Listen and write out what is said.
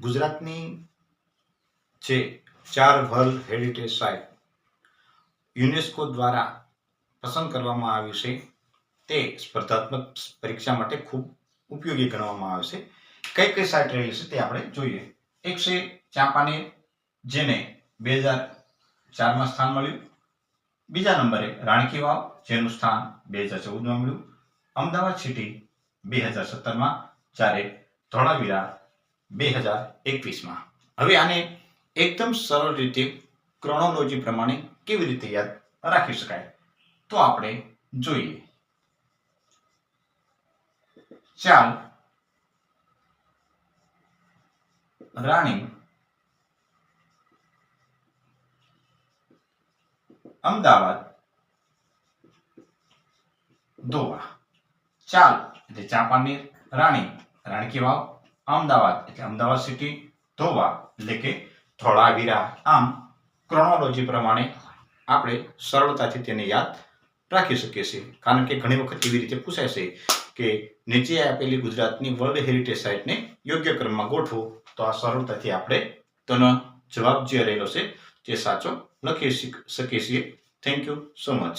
ગુજરાતની જે 4 world heritage site UNESCO દ્વારા પસંદ કરવામાં આવી છે તે સ્પર્ધાત્મક પરીક્ષા માટે ખૂબ ઉપયોગી ગણવામાં આવે છે. કઈ કઈ સાઇટ રહેલી છે તે આપણે જોઈએ. એક છે ચાંપાનેર, જેને 2004માં સ્થાન મળ્યું. બીજા નંબરે રાણકી વાવ, જેનું સ્થાન 2014માં મળ્યું. અમદાવાદ સિટી 2017માં, જ્યારે ધોળાવીરા 2021માં. હવે આને એકદમ સરળ રીતે ક્રોનોલોજી પ્રમાણે કેવી રીતે યાદ રાખી શકાય તો આપણે જોઈએ. ચાલ, રાણી, અમદાવાદ, ધોવા. ચાલ એટલે ચાંપાનેર, રાણી, રાણકી વાવ, અમદાવાદ એટલે અમદાવાદ સિટી, ધોવા એટલે કે ધોળાવીરા. આમ ક્રોનોલોજી પ્રમાણે આપણે સરળતાથી તેને યાદ રાખી શકીએ છીએ. કારણ કે ઘણી વખત એવી રીતે પૂછાય છે કે નીચે આપેલી ગુજરાતની વર્લ્ડ હેરિટેજ સાઇટને યોગ્ય ક્રમમાં ગોઠવો, તો આ સરળતાથી આપણે તેનો જવાબ જે રહેલો છે તે સાચો લખી શકીએ છીએ. Thank you so much.